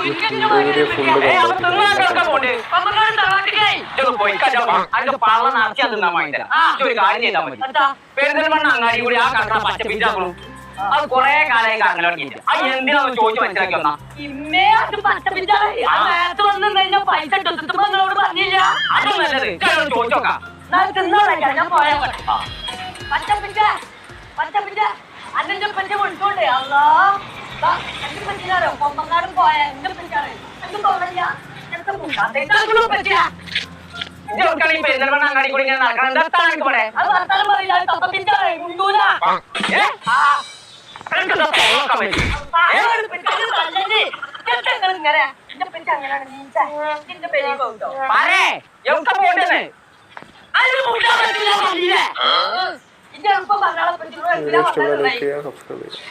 Video full Perinthalmanna അങ്ങാടി കൂടി ആ കട പച്ചപ്പിച്ചാക്കളും അത് കൊറേ കാലായി അങ്ങനെ എന്തിനാന്ന് ചോദിച്ചു മനസ്സിലാക്കി വന്നാ പൈസ പറഞ്ഞില്ല അത് നല്ലത് ചോദിച്ചോക്കാം അന്നെ പറ്റ വിളിച്ചോണ്ടേ അല്ലാ എന്റെ പറ്റില്ലാരോ കൊമ്പങ്ങാടും പോയ എന്റെ പറ്റാറ് എന്തും തോന്നില്ല പെരിന്തൽമണ്ണ അങ്ങാടി കൂടി ഇങ്ങനെ നടക്കണം അത് വർത്താനം പറയില്ല തപ്പപ്പിച്ചാറേ മുണ്ടൂല ഇങ്ങനെ എന്റെ പറ്റി അങ്ങനെയാണ് എന്റെ പേര് പോകട്ടോ ഇന്റെ എളുപ്പം പറഞ്ഞാളെ പറ്റി വീഡിയോ ഇഷ്ടമുള്ള ലൈക്ക് ചെയ്യുക, സബ്സ്ക്രൈബ് ചെയ്യുക.